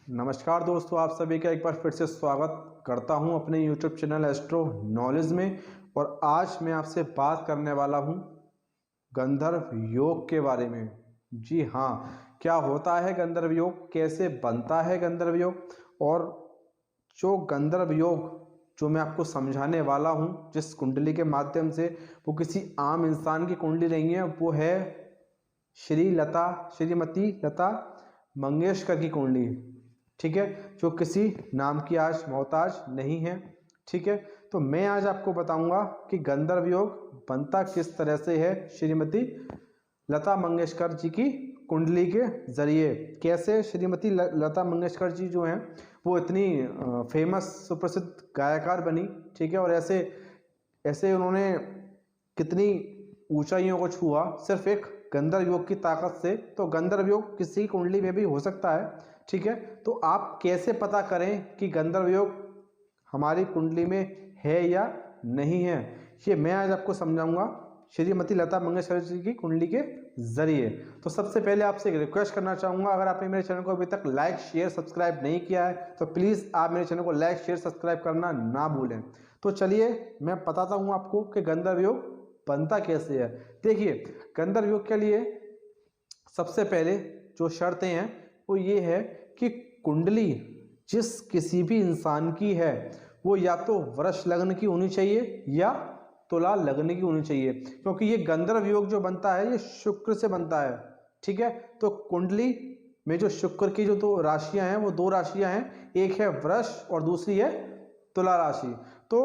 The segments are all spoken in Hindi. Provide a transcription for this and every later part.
नमस्कार दोस्तों, आप सभी का एक बार फिर से स्वागत करता हूं अपने YouTube चैनल एस्ट्रो नॉलेज में। और आज मैं आपसे बात करने वाला हूं गंधर्व योग के बारे में। जी हाँ, क्या होता है गंधर्व योग, कैसे बनता है गंधर्व योग, और जो गंधर्व योग जो मैं आपको समझाने वाला हूं जिस कुंडली के माध्यम से, वो किसी आम इंसान की कुंडली नहीं है, वो है श्रीमती लता मंगेशकर की कुंडली। ठीक है, जो किसी नाम की आज मोहताज नहीं है। ठीक है, तो मैं आज आपको बताऊंगा कि गंधर्व योग बनता किस तरह से है श्रीमती लता मंगेशकर जी की कुंडली के जरिए। कैसे श्रीमती लता मंगेशकर जी जो हैं वो इतनी फेमस सुप्रसिद्ध गायकार बनी। ठीक है, और ऐसे ऐसे उन्होंने कितनी ऊंचाइयों को छुआ सिर्फ एक गंधर्व योग की ताकत से। तो गंधर्व योग किसी कुंडली में भी हो सकता है। ठीक है, तो आप कैसे पता करें कि गंधर्व योग हमारी कुंडली में है या नहीं है, ये मैं आज आपको समझाऊंगा श्रीमती लता मंगेशकर जी की कुंडली के जरिए। तो सबसे पहले आपसे एक रिक्वेस्ट करना चाहूंगा, अगर आपने मेरे चैनल को अभी तक लाइक शेयर सब्सक्राइब नहीं किया है तो प्लीज़ आप मेरे चैनल को लाइक शेयर सब्सक्राइब करना ना भूलें। तो चलिए मैं बताता हूँ आपको कि गंधर्व योग बनता कैसे है। देखिए, गंधर्व योग के लिए सबसे पहले जो शर्तें हैं वो ये है कि कुंडली जिस किसी भी इंसान की है वो या तो वृष लग्न की होनी चाहिए या तुला लग्न की होनी चाहिए, क्योंकि ये गंधर्व योग जो बनता है ये शुक्र से बनता है। ठीक है, तो कुंडली में जो शुक्र की जो दो राशियां हैं वो दो राशियां हैं, एक है वृष और दूसरी है तुला राशि। तो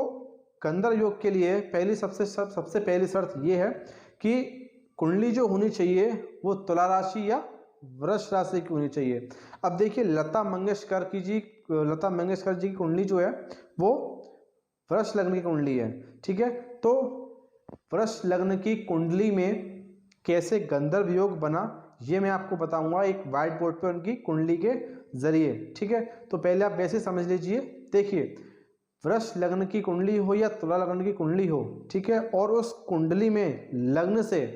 गंधर्व योग के लिए सबसे पहली शर्त ये है कि कुंडली जो होनी चाहिए वो तुला राशि या वृष राशि की होनी चाहिए। अब देखिए, लता मंगेशकर जी की कुंडली जो है वो वृष लग्न की कुंडली है। ठीक है, तो वृष लग्न की कुंडली में कैसे गंधर्व योग बना ये मैं आपको बताऊंगा एक व्हाइट बोर्ड पे उनकी कुंडली के जरिए। ठीक है, तो पहले आप वैसे समझ लीजिए। देखिए, वृष लग्न की कुंडली हो या तुला लग्न की कुंडली हो, ठीक है, और उस कुंडली में लग्न से,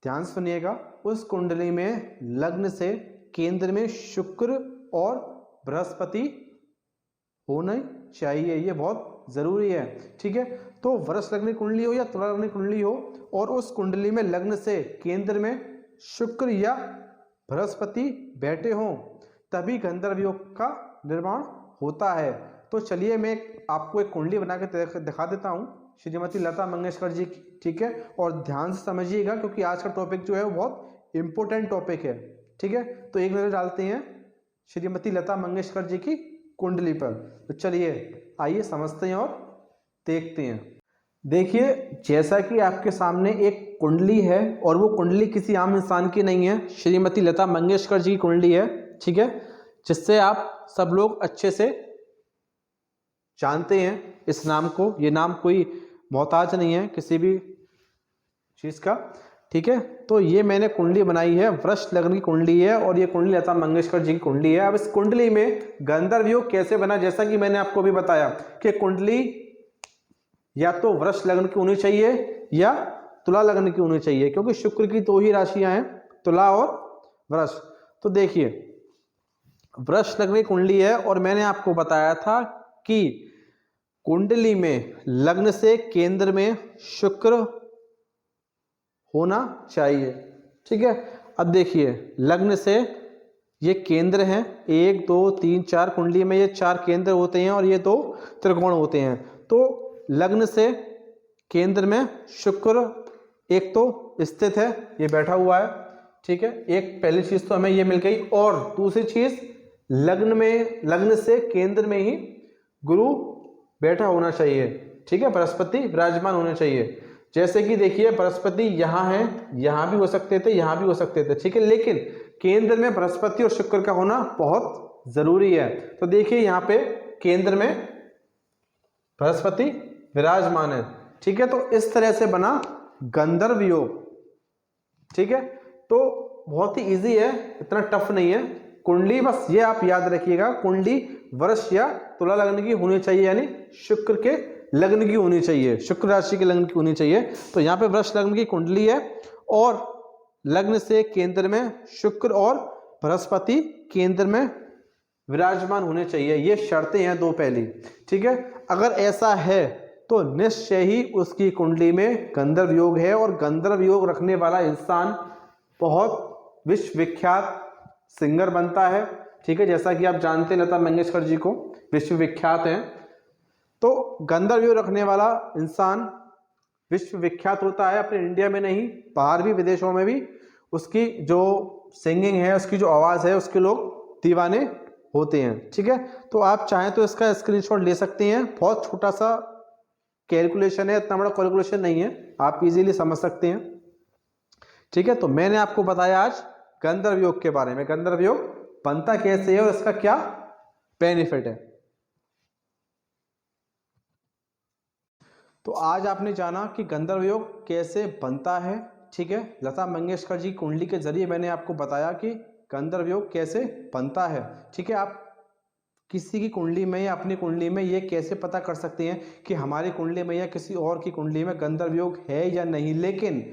ध्यान सुनिएगा, उस कुंडली में लग्न से केंद्र में शुक्र और बृहस्पति होना चाहिए, ये बहुत जरूरी है। ठीक है, तो वृष लग्न की कुंडली हो या तुला लग्न की कुंडली हो और उस कुंडली में लग्न से केंद्र में शुक्र या बृहस्पति बैठे हों तभी गंधर्व योग का निर्माण होता है। तो चलिए मैं आपको एक कुंडली बना के दिखा देता हूँ श्रीमती लता मंगेशकर जी की। ठीक है, और ध्यान से समझिएगा क्योंकि आज का टॉपिक जो है वो बहुत इंपॉर्टेंट टॉपिक है। ठीक है, तो एक नजर डालते हैं श्रीमती लता मंगेशकर जी की कुंडली पर। तो चलिए आइए समझते हैं और देखते हैं। देखिए, जैसा कि आपके सामने एक कुंडली है और वो कुंडली किसी आम इंसान की नहीं है, श्रीमती लता मंगेशकर जी की कुंडली है। ठीक है, जिससे आप सब लोग अच्छे से जानते हैं इस नाम को। ये नाम कोई मोहताज नहीं है किसी भी चीज का। ठीक है, तो ये मैंने कुंडली बनाई है, वृष लग्न की कुंडली है और ये कुंडली लता मंगेशकर जी की कुंडली है। अब इस कुंडली में गंधर्व योग कैसे बना, जैसा कि मैंने आपको भी बताया कि कुंडली या तो वृष लग्न की होनी चाहिए या तुला लग्न की होनी चाहिए, क्योंकि शुक्र की दो ही राशियां हैं, तुला और वृष। तो देखिए, वृष लग्न की कुंडली है और मैंने आपको बताया था कि कुंडली में लग्न से केंद्र में शुक्र होना चाहिए। ठीक है, अब देखिए, लग्न से ये केंद्र हैं, 1 2 3 4, कुंडली में ये 4 केंद्र होते हैं और ये 2 त्रिकोण होते हैं। तो लग्न से केंद्र में शुक्र एक तो स्थित है, ये बैठा हुआ है। ठीक है, एक पहली चीज तो हमें ये मिल गई, और दूसरी चीज लग्न से केंद्र में ही गुरु बैठा होना चाहिए। ठीक है, बृहस्पति विराजमान होने चाहिए। जैसे कि देखिए, बृहस्पति यहाँ है, यहाँ भी हो सकते थे, यहाँ भी हो सकते थे। ठीक है, लेकिन केंद्र में बृहस्पति और शुक्र का होना बहुत जरूरी है। तो देखिए, यहाँ पे केंद्र में बृहस्पति विराजमान है। ठीक है, तो इस तरह से बना गंधर्व योग। ठीक है, तो बहुत ही इजी है, इतना टफ नहीं है। कुंडली बस ये आप याद रखिएगा, कुंडली वृष या तुला लग्न की होनी चाहिए, यानी शुक्र के लग्न की होनी चाहिए, शुक्र राशि के लग्न की होनी चाहिए। तो यहाँ पे वृष लग्न की कुंडली है और लग्न से केंद्र में शुक्र और बृहस्पति केंद्र में विराजमान होने चाहिए, ये शर्तें हैं दो पहली, ठीक है। अगर ऐसा है तो निश्चय ही उसकी कुंडली में गंधर्व योग है, और गंधर्व योग रखने वाला इंसान बहुत विश्वविख्यात सिंगर बनता है, ठीक है। जैसा कि आप जानते हैं लता मंगेशकर जी को विश्वविख्यात हैं, तो गंधर्व योग रखने वाला इंसान विश्वविख्यात होता है, अपने इंडिया में नहीं बाहर भी विदेशों में भी उसकी जो सिंगिंग है, उसकी जो आवाज़ है, उसके लोग दीवाने होते हैं, ठीक है। तो आप चाहें तो इसका स्क्रीनशॉट ले सकते हैं, बहुत छोटा सा कैलकुलेशन है, इतना बड़ा कैलकुलेशन नहीं है, आप इजीली समझ सकते हैं, ठीक है। तो मैंने आपको बताया आज गंधर्व योग के बारे में, गंधर्व योग बनता कैसे है और इसका क्या बेनिफिट है। तो आज आपने जाना कि गंधर्व योग कैसे बनता है, ठीक है। लता मंगेशकर जी कुंडली के जरिए मैंने आपको बताया कि गंधर्व योग कैसे बनता है, ठीक है। आप किसी की कुंडली में या अपनी कुंडली में ये कैसे पता कर सकते हैं कि हमारी कुंडली में या किसी और की कुंडली में गंधर्व योग है या नहीं, लेकिन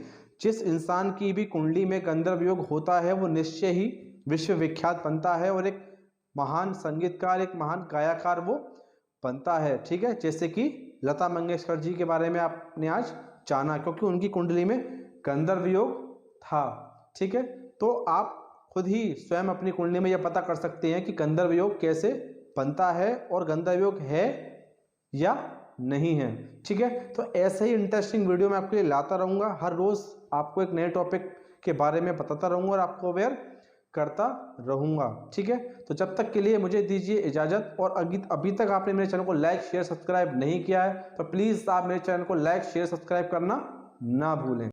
जिस इंसान की भी कुंडली में गंधर्व योग होता है वो निश्चय ही विश्वविख्यात बनता है और एक महान संगीतकार, एक महान गायकार वो बनता है, ठीक है। जैसे कि लता मंगेशकर जी के बारे में आपने आज जाना, क्योंकि उनकी कुंडली में गंधर्व योग था, ठीक है। तो आप खुद ही स्वयं अपनी कुंडली में यह पता कर सकते हैं कि गंधर्व योग कैसे बनता है और गंधर्व योग है या नहीं है, ठीक है। तो ऐसे ही इंटरेस्टिंग वीडियो मैं आपके लिए लाता रहूँगा, हर रोज़ आपको एक नए टॉपिक के बारे में बताता रहूँगा और आपको अवेयर करता रहूँगा, ठीक है। तो जब तक के लिए मुझे दीजिए इजाज़त, और अभी तक आपने मेरे चैनल को लाइक शेयर सब्सक्राइब नहीं किया है तो प्लीज़ आप मेरे चैनल को लाइक शेयर सब्सक्राइब करना ना भूलें।